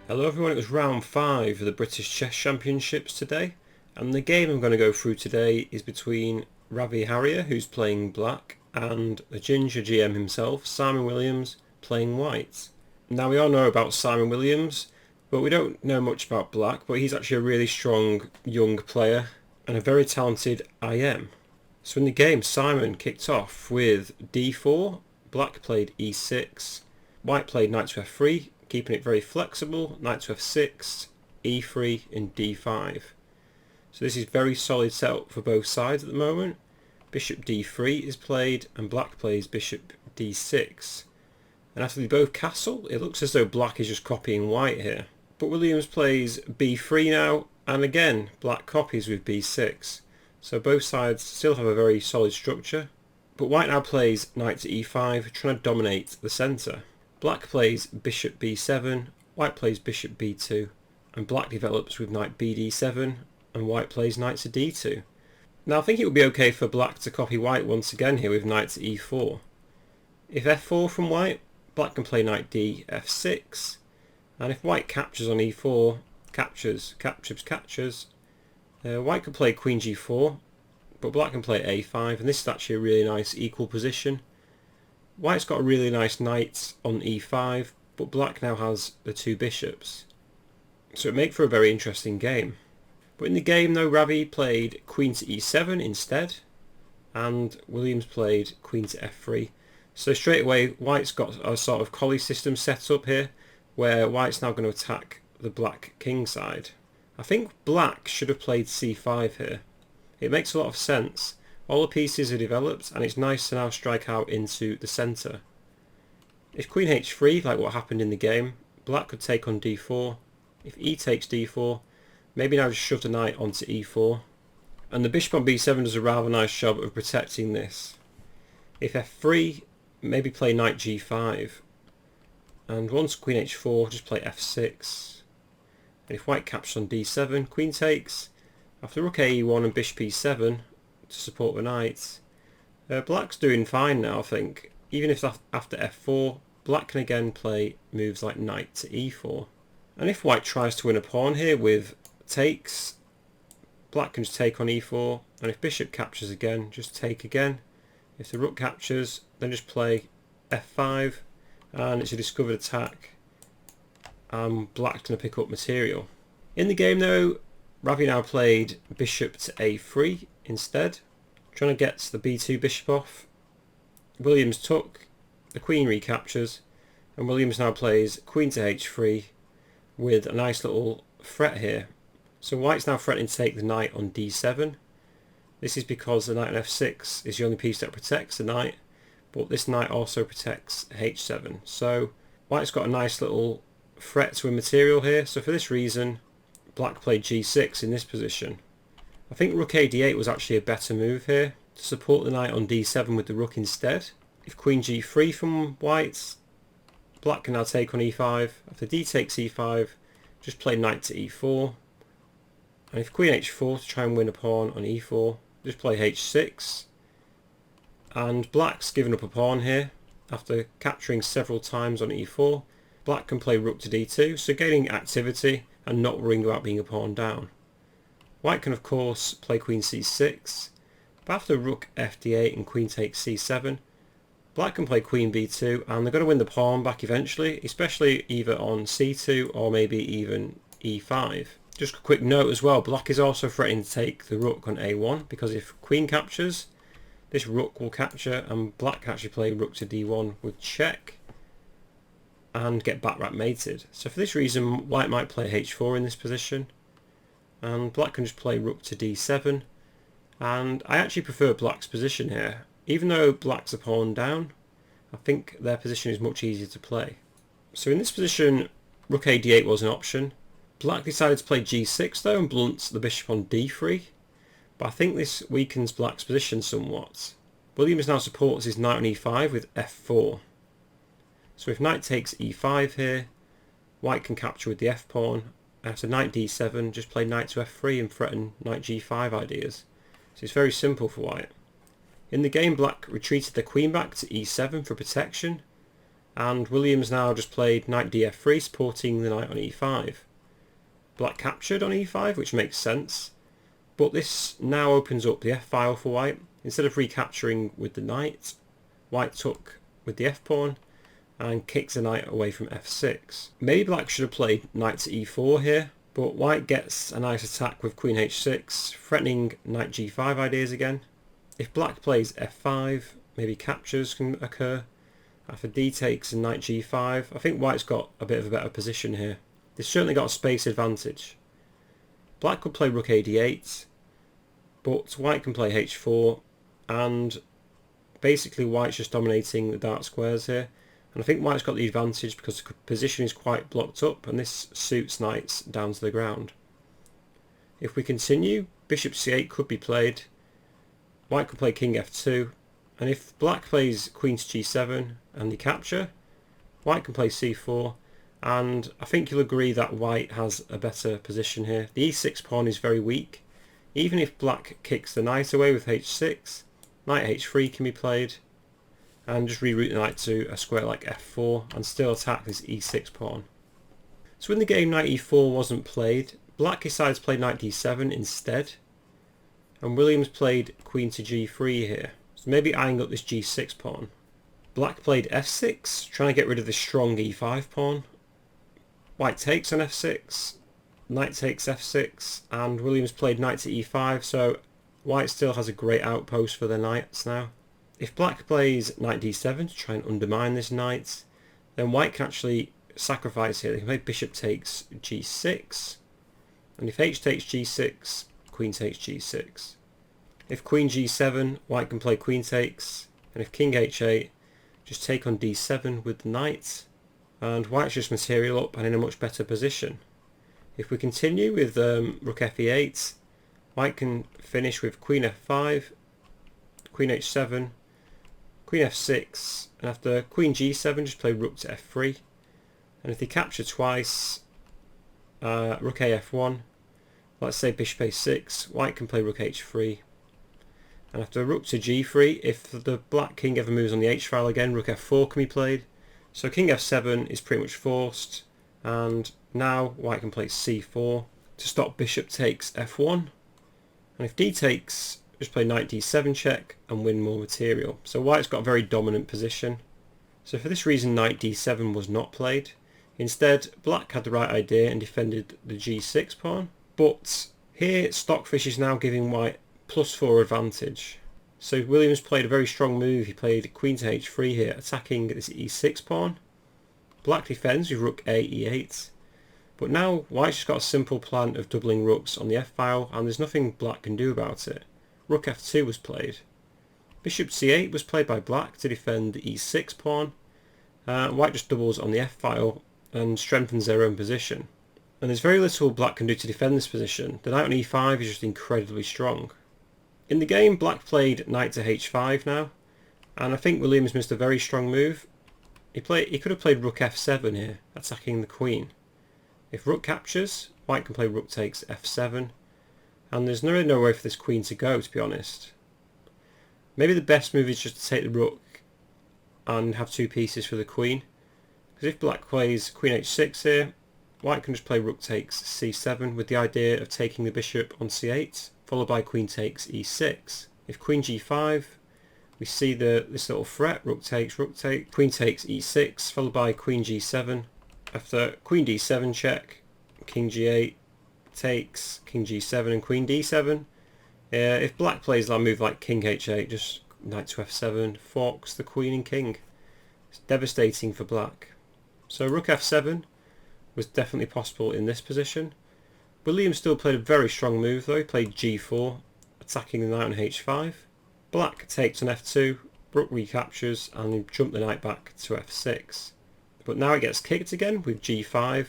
Hello everyone, it was round 5 of the British Chess Championships today, and the game I'm going to go through today is between Ravi Haria, who's playing black, and the GingerGM himself, Simon Williams, playing white. Now we all know about Simon Williams, but we don't know much about black, but he's actually a really strong young player and a very talented IM. So in the game, Simon kicked off with d4, black played e6, white played knight to f3, keeping it very flexible, knight to f6, e3 and d5. So this is very solid setup for both sides at the moment. Bishop d3 is played and black plays bishop d6. And after they both castle, it looks as though black is just copying white here. But Williams plays b3 now, and again black copies with b6. So both sides still have a very solid structure. But white now plays knight to e5, trying to dominate the centre. Black plays bishop b7, white plays bishop b2, and black develops with knight bd7, and white plays knight to d2. Now I think it would be okay for black to copy white once again here with knight to e4. If f4 from white, black can play knight df6, and if white captures on e4, captures, white can play queen g4, but black can play a5, and this is actually a really nice equal position. White's got a really nice knight on e5, but black now has the two bishops. So it makes for a very interesting game. But in the game though, Ravi played queen to e7 instead, and Williams played queen to f3. So straight away, white's got a sort of collie system set up here, where white's now going to attack the black king side. I think black should have played c5 here. It makes a lot of sense. All the pieces are developed, and it's nice to now strike out into the centre. If queen h3, like what happened in the game, black could take on d4. If e takes d4, maybe now just shove the knight onto e4. And the bishop on b7 does a rather nice job of protecting this. If f3, maybe play knight g5. And once queen h4, just play f6. And if white captures on d7, queen takes. After rook ae1 and bishop e7, to support the knight. Black's doing fine now, I think. Even if after f4, black can again play moves like knight to e4. And if white tries to win a pawn here with takes, black can just take on e4, and if bishop captures again, just take again. If the rook captures, then just play f5, and it's a discovered attack, and black's going to pick up material. In the game though, Ravi now played bishop to a3 instead, trying to get the b2 bishop off. Williams took, the queen recaptures, and Williams now plays queen to h3 with a nice little threat here. So white's now threatening to take the knight on d7. This is because the knight on f6 is the only piece that protects the knight, but this knight also protects h7. So white's got a nice little threat to a material here, so for this reason black played g6 in this position. I think rook a d8 was actually a better move here, to support the knight on d7 with the rook instead. If queen g3 from white, black can now take on e5. After d takes e5, just play knight to e4. And if queen h4 to try and win a pawn on e4, just play h6. And black's given up a pawn here, after capturing several times on e4. Black can play rook to d2, so gaining activity and not worrying about being a pawn down. White can of course play queen c6, but after rook fd8 and queen takes c7, black can play queen b2, and they're going to win the pawn back eventually, especially either on c2 or maybe even e5. Just a quick note as well, black is also threatening to take the rook on a1, because if queen captures, this rook will capture, and black can actually play rook to d1 with check and get back mated. So for this reason, white might play h4 in this position, and black can just play rook to d7. And I actually prefer black's position here. Even though black's a pawn down, I think their position is much easier to play. So in this position, rook a d8 was an option. Black decided to play g6 though and blunts the bishop on d3, but I think this weakens black's position somewhat. Williams now supports his knight on e5 with f4. So if knight takes e5 here, white can capture with the f pawn. After knight d7, just play knight to f3 and threaten knight g5 ideas. So it's very simple for white. In the game, black retreated the queen back to e7 for protection, and Williams now just played knight df3, supporting the knight on e5. Black captured on e5, which makes sense, but this now opens up the f-file for white. Instead of recapturing with the knight, white took with the f-pawn and kicks the knight away from f6. Maybe black should have played knight to e4 here, but white gets a nice attack with queen h6, threatening knight g5 ideas again. If black plays f5, maybe captures can occur. After d takes and knight g5, I think white's got a bit of a better position here. They've certainly got a space advantage. Black could play rook ad8, but white can play h4, and basically white's just dominating the dark squares here. And I think white's got the advantage because the position is quite blocked up, and this suits knights down to the ground. If we continue, bishop c8 could be played. White could play king f2, and if black plays queen to g7 and the capture, white can play c4, and I think you'll agree that white has a better position here. The e6 pawn is very weak. Even if black kicks the knight away with h6, knight h3 can be played, and just reroute the knight to a square like f4 and still attack this e6 pawn. So in the game knight e4 wasn't played, black decided to play knight d7 instead, and Williams played queen to g3 here, so maybe eyeing up this g6 pawn. Black played f6, trying to get rid of this strong e5 pawn. White takes on f6, knight takes f6, and Williams played knight to e5, so white still has a great outpost for their knights now. If black plays knight d7 to try and undermine this knight, then white can actually sacrifice here. They can play bishop takes g6, and if h takes g6, queen takes g6. If queen g7, white can play queen takes, and if king h8, just take on d7 with the knight, and white's just material up and in a much better position. If we continue with rook fe8, white can finish with queen f5, queen h7, queen f6, and after queen g7 just play rook to f3, and if they capture twice, rook af1, let's say bishop a6, white can play rook h3, and after rook to g3, if the black king ever moves on the h-file again, rook f4 can be played, so king f7 is pretty much forced, and now white can play c4 to stop bishop takes f1, and if d takes, just play knight d7 check and win more material. So white's got a very dominant position. So for this reason knight d7 was not played. Instead black had the right idea and defended the g6 pawn, but here Stockfish is now giving white +4 advantage. So Williams played a very strong move. He played queen to h3 here, attacking this e6 pawn. Black defends with rook a e8, but now white's just got a simple plan of doubling rooks on the f-file, and there's nothing black can do about it. Rook f2 was played. Bishop c8 was played by black to defend the e6 pawn. White just doubles on the f-file and strengthens their own position. And there's very little black can do to defend this position. The knight on e5 is just incredibly strong. In the game, black played knight to h5 now, and I think Williams missed a very strong move. He could have played rook f7 here, attacking the queen. If rook captures, white can play rook takes f7, and there's really no way for this queen to go, to be honest. Maybe the best move is just to take the rook and have two pieces for the queen, because if black plays queen h6 here, white can just play rook takes c7 with the idea of taking the bishop on c8, followed by queen takes e6. If queen g5, we see this little threat, rook takes, queen takes e6, followed by queen g7. After queen d7 check, king g8 takes, king g7 and queen d7. If black plays that move like king h8, just knight to f7, forks the queen and king. It's devastating for black. So rook f7 was definitely possible in this position. Williams still played a very strong move though. He played g4, attacking the knight on h5. Black takes on f2, rook recaptures, and he jumped the knight back to f6. But now it gets kicked again with g5,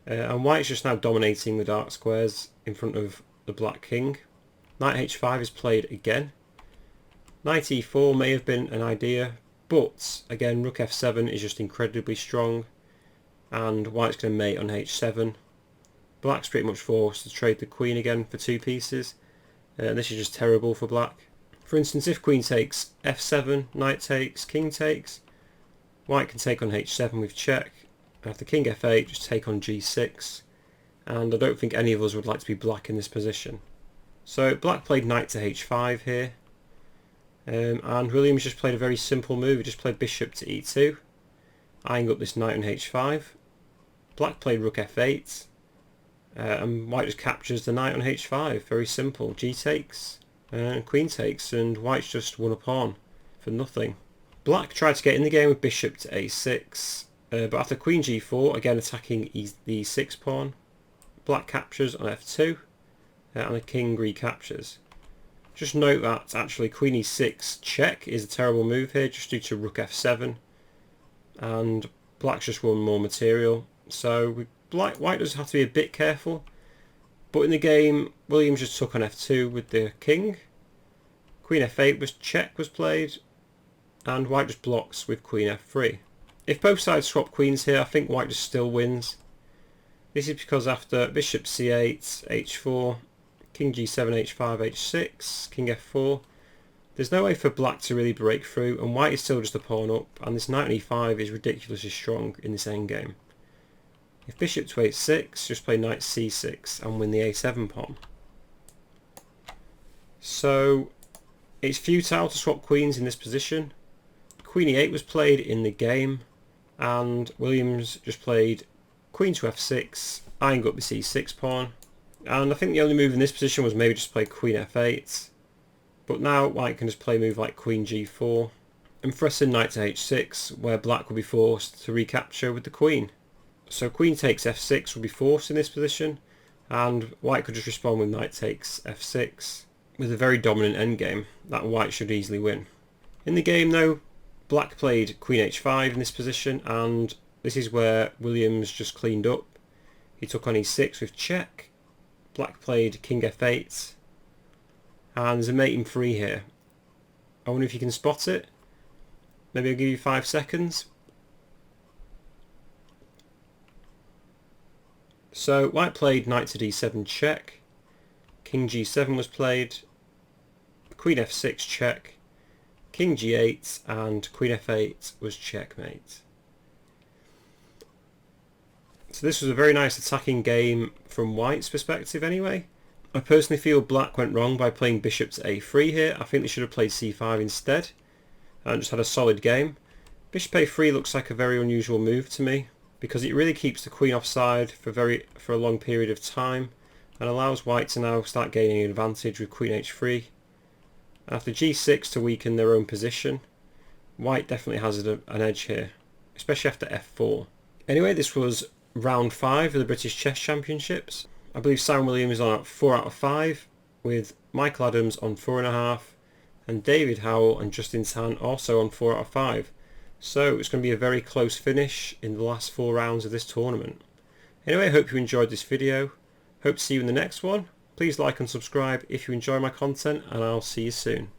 and white's just now dominating the dark squares in front of the black king. Knight h5 is played again. Knight e4 may have been an idea, but again rook f7 is just incredibly strong, and white's going to mate on h7. Black's pretty much forced to trade the queen again for two pieces. This is just terrible for black. For instance, if queen takes f7, knight takes, king takes, White can take on h7 with check. After king f8, just take on g6. And I don't think any of us would like to be black in this position. So black played knight to h5 here. And Williams just played a very simple move. He just played bishop to e2, eyeing up this knight on h5. Black played rook f8. And white just captures the knight on h5. Very simple. G takes, and queen takes, and white's just won a pawn for nothing. Black tried to get in the game with bishop to a6, but after queen g4, again attacking the e6 pawn, black captures on f2, and the king recaptures. Just note that actually queen e6 check is a terrible move here, just due to rook f7, and black's just won more material. So white does have to be a bit careful, but in the game Williams just took on f2 with the king. Queen f8 was played, and white just blocks with queen f3. If both sides swap queens here, I think white just still wins. This is because after bishop c8, h4, king g7, h5, h6, king f4, there's no way for black to really break through, and white is still just a pawn up, and this knight on e5 is ridiculously strong in this endgame. If bishop to h6, just play knight c6 and win the a7 pawn. So it's futile to swap queens in this position. Queen e8 was played in the game, and Williams just played queen to f6, eyeing up the c6 pawn. And I think the only move in this position was maybe just play queen f8. But now white can just play a move like queen g4 and thrust in knight to h6, where black will be forced to recapture with the queen. So queen takes f6 will be forced in this position, and white could just respond with knight takes f6 with a very dominant endgame that white should easily win. In the game though, black played queen h5 in this position, and this is where Williams just cleaned up. He took on e6 with check. Black played king f8, and there's a mate in 3 here. I wonder if you can spot it. Maybe I'll give you 5 seconds. So white played knight to d7 check, king g7 was played, queen f6 check, king g8, and queen f8 was checkmate. So this was a very nice attacking game from white's perspective anyway. I personally feel black went wrong by playing bishop to a3 here. I think they should have played c5 instead and just had a solid game. Bishop a3 looks like a very unusual move to me, because it really keeps the queen offside for a long period of time and allows white to now start gaining an advantage with queen h3. After g6 to weaken their own position, white definitely has an edge here, especially after f4. Anyway, this was round 5 of the British Chess Championships. I believe Sam Williams on 4 out of 5, with Michael Adams on 4.5, and David Howell and Justin Tan also on 4 out of 5. So it's going to be a very close finish in the last 4 rounds of this tournament. Anyway, I hope you enjoyed this video. Hope to see you in the next one. Please like and subscribe if you enjoy my content, and I'll see you soon.